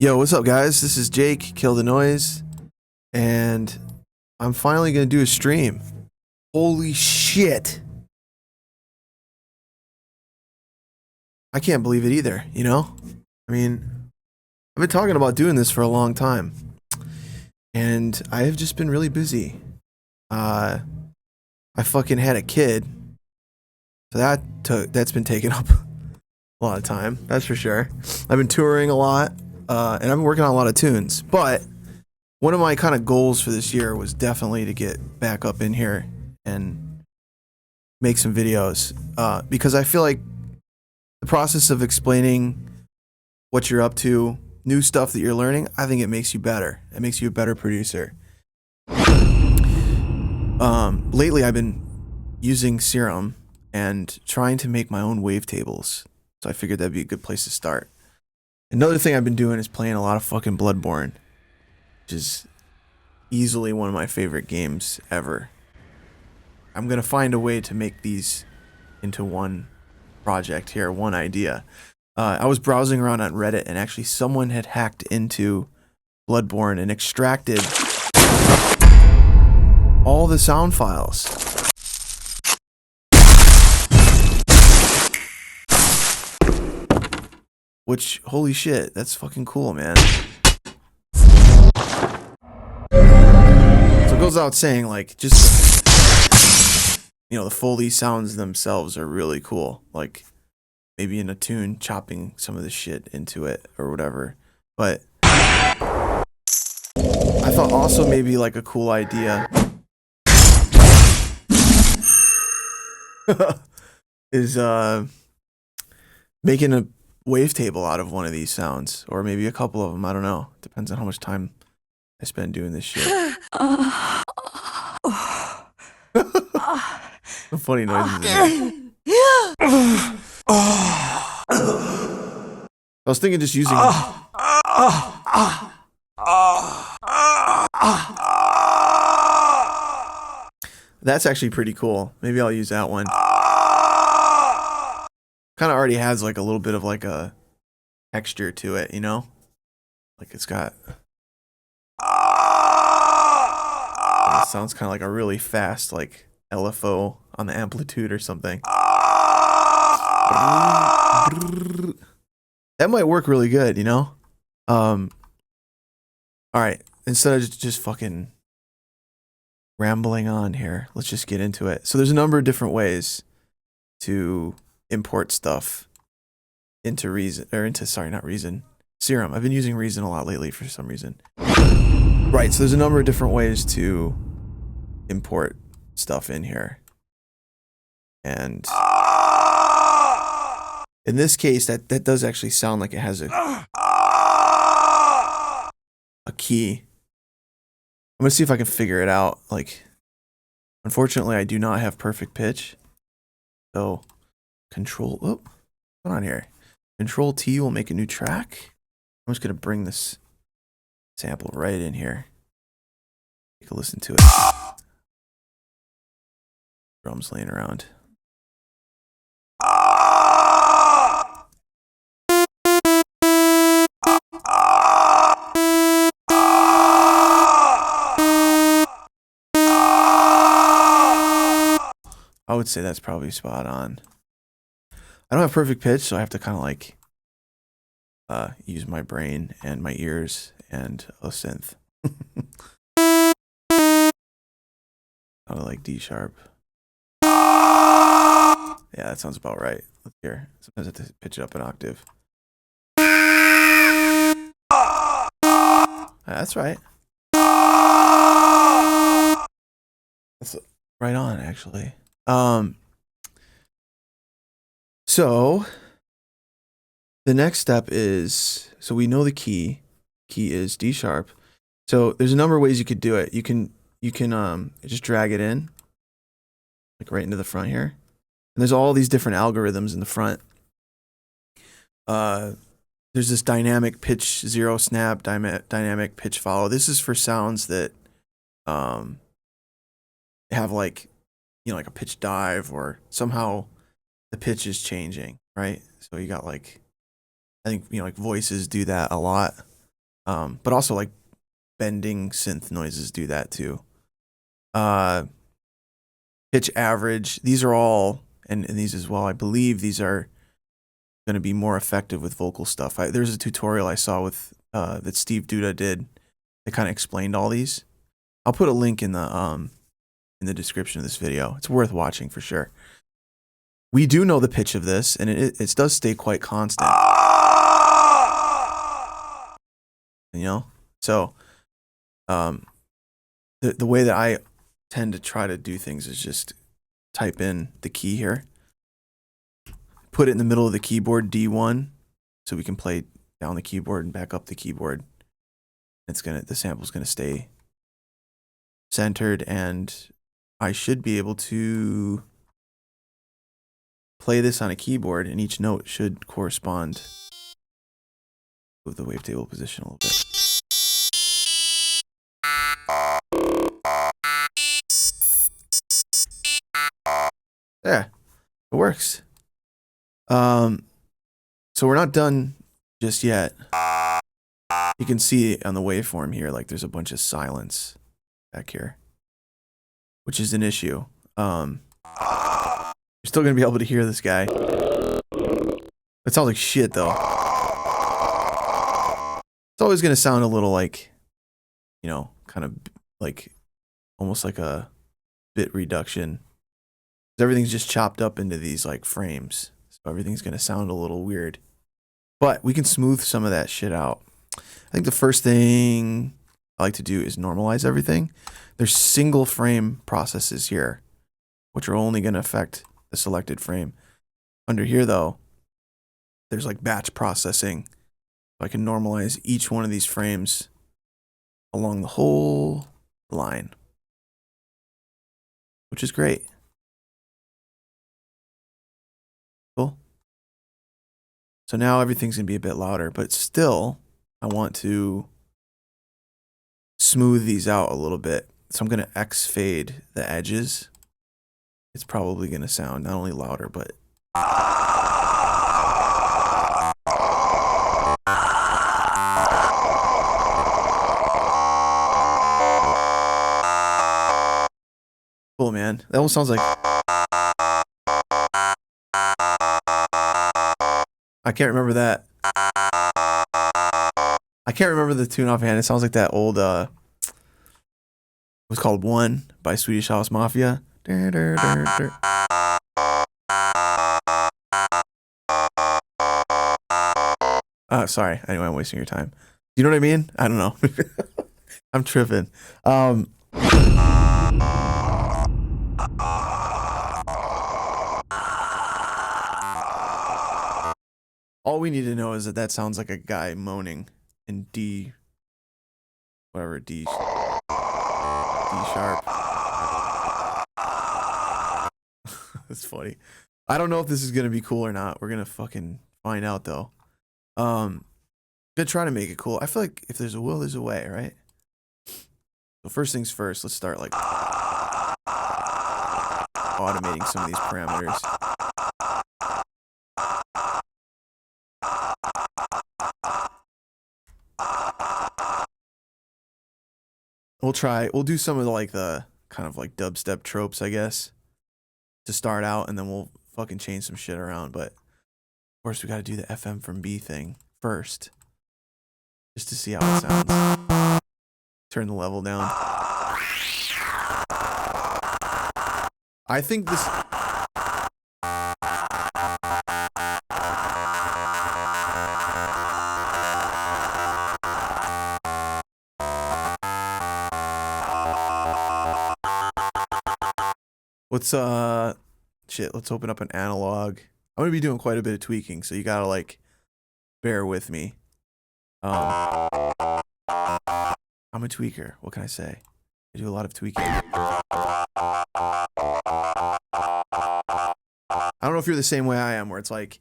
Yo, what's up, guys? This is Jake, Kill the Noise, and I'm finally gonna do a stream. Holy shit. I can't believe it either, you know? I mean, I've been talking about doing this for a long time, and I have just been really busy. I fucking had a kid, so that's been taking up a lot of time, that's for sure. I've been touring a lot, and I've been working on a lot of tunes, but one of my kind of goals for this year was definitely to get back up in here and make some videos, because I feel like the process of explaining what you're up to, new stuff that you're learning, I think it makes you better. It makes you a better producer. Lately I've been using Serum and trying to make my own wavetables, so I figured that'd be a good place to start. Another thing I've been doing is playing a lot of fucking Bloodborne, which is easily one of my favorite games ever. I'm gonna find a way to make these into one project here, one idea. I was browsing around on Reddit, and actually someone had hacked into Bloodborne and extracted all the sound files. Which, holy shit, that's fucking cool, man. So it goes out saying, like, just, you know, the Foley sounds themselves are really cool. Like, maybe in a tune, chopping some of the shit into it or whatever. But I thought also maybe like a cool idea is making a wavetable out of one of these sounds, or maybe a couple of them. I don't know. Depends on how much time I spend doing this shit. Some funny noises in there. I was thinking just using that's actually pretty cool. Maybe I'll use that one. Kind of already has like a little bit of like a texture to it, you know? Like it's got it sounds kind of like a really fast like LFO on the amplitude or something. That might work really good, you know? Alright, instead of just fucking rambling on here, let's just get into it. So there's a number of different ways to import stuff into Serum. I've been using Reason a lot lately for some reason. Right, so there's a number of different ways to import stuff in here. And in this case, that does actually sound like it has a key. I'm gonna see if I can figure it out. Like, unfortunately, I do not have perfect pitch. So, what's going on here? Control T will make a new track. I'm just gonna bring this sample right in here. Take a listen to it. Drums laying around. I would say that's probably spot on. I don't have perfect pitch, so I have to kind of like use my brain and my ears and a synth. I like D sharp. Yeah, that sounds about right. Let's hear. Sometimes I have to pitch it up an octave. That's right. That's right on, actually. So the next step is, so we know the key is D sharp. So there's a number of ways you could do it. You can just drag it in like right into the front here. And there's all these different algorithms in the front. There's this dynamic pitch zero snap, dynamic pitch follow. This is for sounds that have like, you know, like a pitch dive, or somehow the pitch is changing, right? So you got like, I think, you know, like voices do that a lot. But also like bending synth noises do that too. Uh, pitch average. These are all, and these as well. I believe these are going to be more effective with vocal stuff. There's a tutorial I saw with that Steve Duda did that kind of explained all these. I'll put a link in the description of this video. It's worth watching for sure. We do know the pitch of this, and it does stay quite constant. You know, so the way that I tend to try to do things is just type in the key here, put it in the middle of the keyboard, D1, so we can play down the keyboard and back up the keyboard. The sample's gonna stay centered, and I should be able to play this on a keyboard, and each note should correspond with the wavetable position a little bit. There, it works. So we're not done just yet. You can see on the waveform here, like there's a bunch of silence back here, which is an issue. You're still gonna be able to hear this guy. It sounds like shit though. It's always gonna sound a little like, you know, kind of like almost like a bit reduction. Everything's just chopped up into these like frames, so everything's gonna sound a little weird. But we can smooth some of that shit out. I think the first thing I like to do is normalize everything. There's single frame processes here, which are only gonna affect the selected frame. Under here though, there's like batch processing. I can normalize each one of these frames along the whole line, which is great. Cool. So now everything's gonna be a bit louder, but still I want to smooth these out a little bit. So I'm gonna X fade the edges. It's probably gonna sound not only louder, but cool, man. That almost sounds like I can't remember that. I can't remember the tune offhand. It sounds like that old it was called One by Swedish House Mafia. Sorry. Anyway, I'm wasting your time. You know what I mean? I don't know. I'm tripping. All we need to know is that that sounds like a guy moaning in D, whatever, D sharp. That's funny. I don't know if this is gonna be cool or not. We're gonna fucking find out though. Gonna try to make it cool. I feel like if there's a will, there's a way, right? So first things first, let's start like automating some of these parameters. We'll do some of the kind of like dubstep tropes, I guess, to start out, and then we'll fucking change some shit around. But of course, we got to do the FM from B thing first, just to see how it sounds. Turn the level down. I think this. Let's open up an analog. I'm gonna be doing quite a bit of tweaking, so you gotta like bear with me. I'm a tweaker. What can I say? I do a lot of tweaking. I don't know if you're the same way I am, where it's like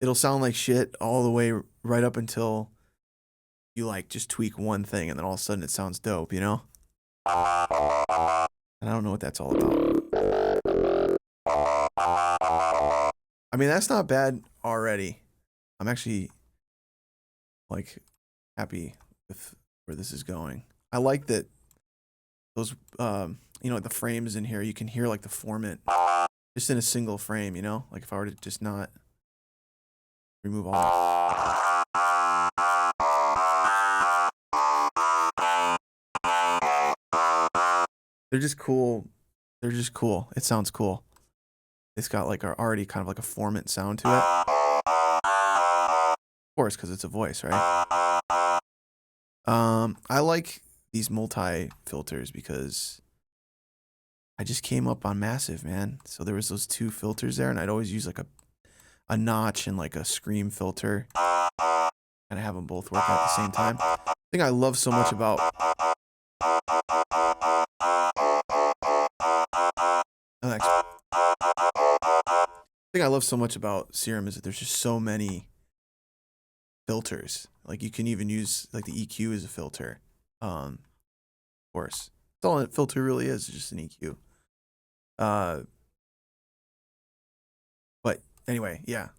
it'll sound like shit all the way right up until you like just tweak one thing, and then all of a sudden it sounds dope, you know? And I don't know what that's all about. I mean, that's not bad already. I'm actually like happy with where this is going. I like that those you know, like the frames in here, you can hear like the formant just in a single frame, you know? Like if I were to just not remove all that. They're just cool. They're just cool. It sounds cool. It's got like already kind of like a formant sound to it. Of course, because it's a voice, right? I like these multi filters because I just came up on massive, man. So there was those 2 filters there, and I'd always use like a notch and like a scream filter, and I have them both work at the same time. The thing I love so much about Serum is that there's just so many filters. Like you can even use like the EQ as a filter. Of course, that's all a filter really is just an EQ. But anyway, yeah,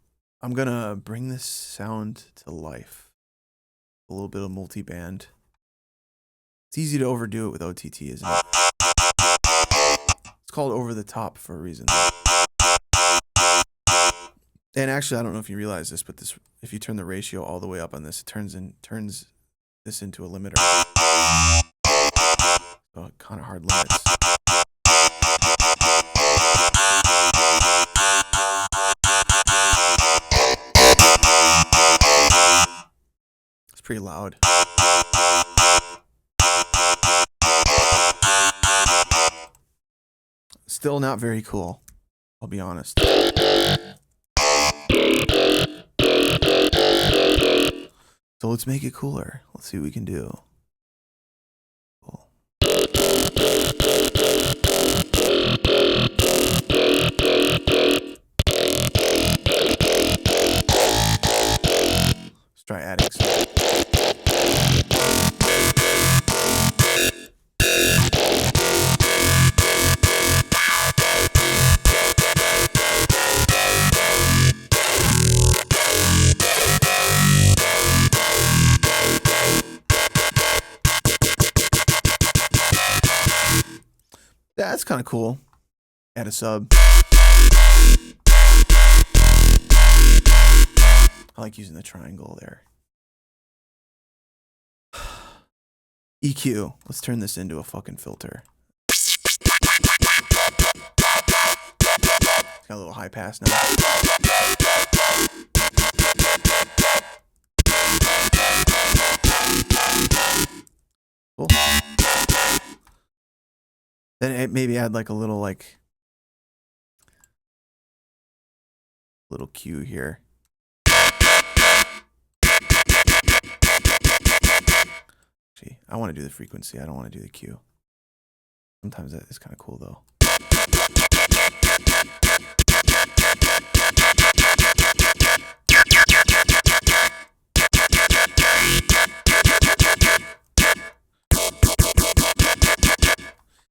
I'm gonna bring this sound to life. A little bit of multiband. It's easy to overdo it with OTT, isn't it? It's called over the top for a reason. And actually, I don't know if you realize this, but this, if you turn the ratio all the way up on this, it turns this into a limiter. So it kind of hard limits. It's pretty loud. Still not very cool, I'll be honest. So let's make it cooler. Let's see what we can do. Cool. Let's try adding some. That's kind of cool. Add a sub. I like using the triangle there. EQ. Let's turn this into a fucking filter. It's got a little high pass now. Cool. Then it maybe add like a little little cue here. Actually, I want to do the frequency. I don't want to do the cue. Sometimes that is kind of cool though.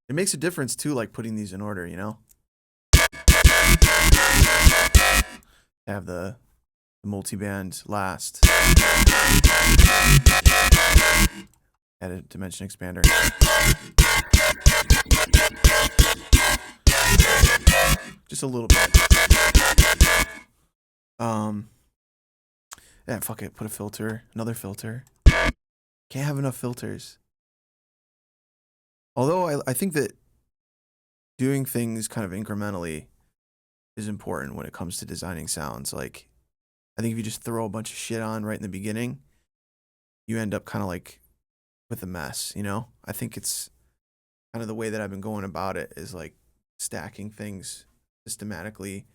It makes a difference too, like putting these in order, you know? Have the multiband last. Add a dimension expander. Just a little bit. Yeah, fuck it. Put a filter, another filter. Can't have enough filters. Although I think that doing things kind of incrementally is important when it comes to designing sounds. Like, I think if you just throw a bunch of shit on right in the beginning, you end up kind of like with a mess, you know? I think it's kind of the way that I've been going about it is like stacking things systematically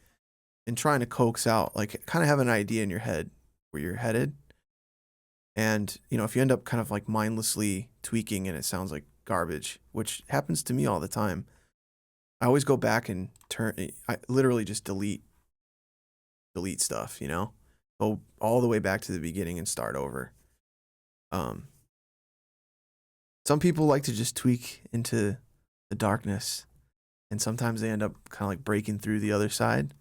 and trying to coax out, like kind of have an idea in your head where you're headed. And, you know, if you end up kind of like mindlessly tweaking and it sounds like garbage, which happens to me all the time, I always go back and I literally just delete stuff, you know, go all the way back to the beginning and start over. Some people like to just tweak into the darkness, and sometimes they end up kind of like breaking through the other side.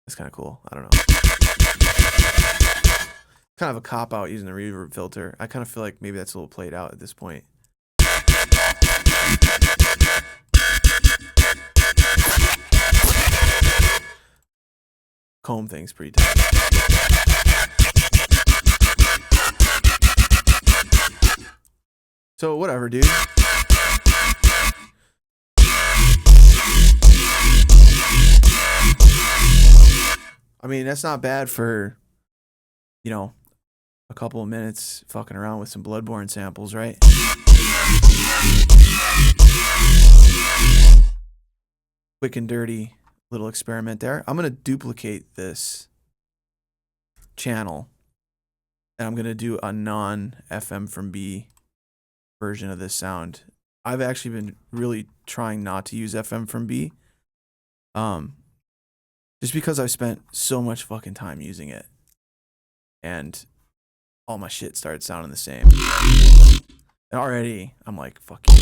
That's kind of cool. I don't know. Kind of a cop out using the reverb filter. I kind of feel like maybe that's a little played out at this point. Comb thing's pretty tight. So whatever, dude. I mean, that's not bad for, you know, a couple of minutes fucking around with some Bloodborne samples, right? Quick and dirty little experiment there. I'm going to duplicate this channel and I'm going to do a non-FM from B version of this sound. I've actually been really trying not to use FM from B. Just because I've spent so much fucking time using it. And all my shit started sounding the same. And already, I'm like, fuck you.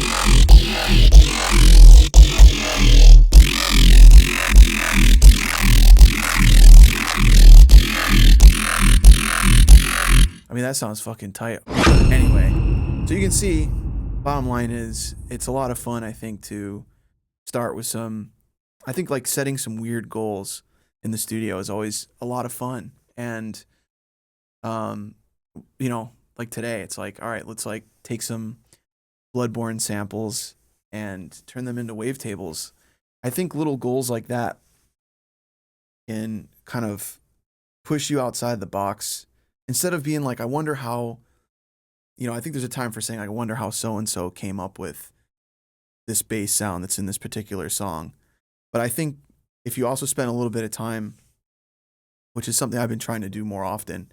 I mean, that sounds fucking tight. Anyway, so you can see, bottom line is, it's a lot of fun, I think, to start with some, I think like setting some weird goals in the studio is always a lot of fun. And, you know, like today, it's like, all right, let's like take some Bloodborne samples and turn them into wavetables. I think little goals like that can kind of push you outside the box instead of being like, I wonder how, you know, I think there's a time for saying, I wonder how so-and-so came up with this bass sound that's in this particular song. But I think if you also spend a little bit of time, which is something I've been trying to do more often,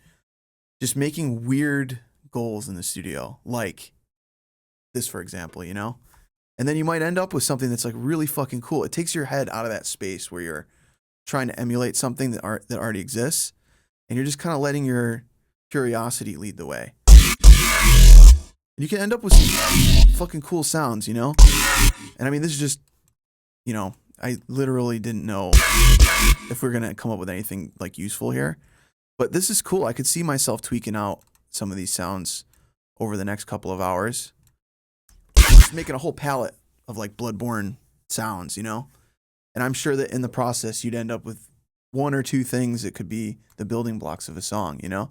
just making weird goals in the studio, like this, for example, you know? And then you might end up with something that's like really fucking cool. It takes your head out of that space where you're trying to emulate something that already exists, and you're just kind of letting your curiosity lead the way. And you can end up with some fucking cool sounds, you know? And I mean, this is just, you know, I literally didn't know if we're going to come up with anything like useful here, but this is cool. I could see myself tweaking out some of these sounds over the next couple of hours, just making a whole palette of like Bloodborne sounds, you know? And I'm sure that in the process, you'd end up with one or two things that could be the building blocks of a song, you know?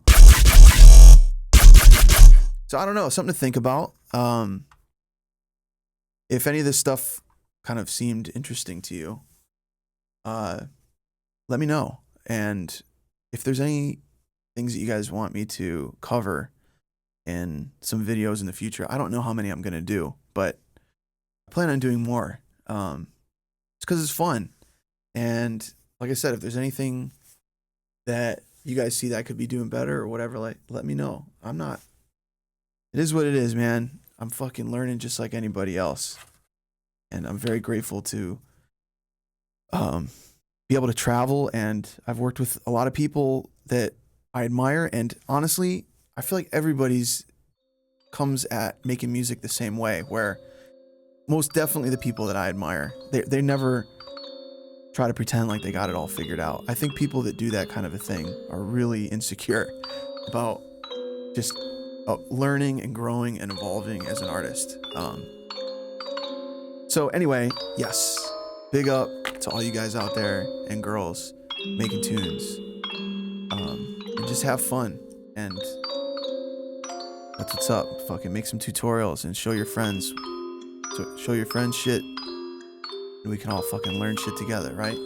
So I don't know, something to think about. If any of this stuff kind of seemed interesting to you, let me know. And if there's any things that you guys want me to cover in some videos in the future, I don't know how many I'm going to do, but I plan on doing more. It's because it's fun. And like I said, if there's anything that you guys see that I could be doing better or whatever, like, let me know. It is what it is, man. I'm fucking learning just like anybody else. And I'm very grateful to be able to travel. And I've worked with a lot of people that I admire. And honestly, I feel like everybody's comes at making music the same way, where most definitely the people that I admire, they never try to pretend like they got it all figured out. I think people that do that kind of a thing are really insecure about just learning and growing and evolving as an artist. So anyway, yes, big up to all you guys out there and girls making tunes, and just have fun. And that's what's up. Fucking make some tutorials and show your friends. So show your friends shit, and we can all fucking learn shit together, right?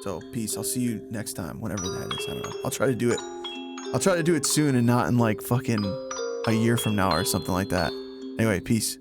So peace. I'll see you next time, whenever that is. I don't know. I'll try to do it. I'll try to do it soon and not in like fucking a year from now or something like that. Anyway, peace.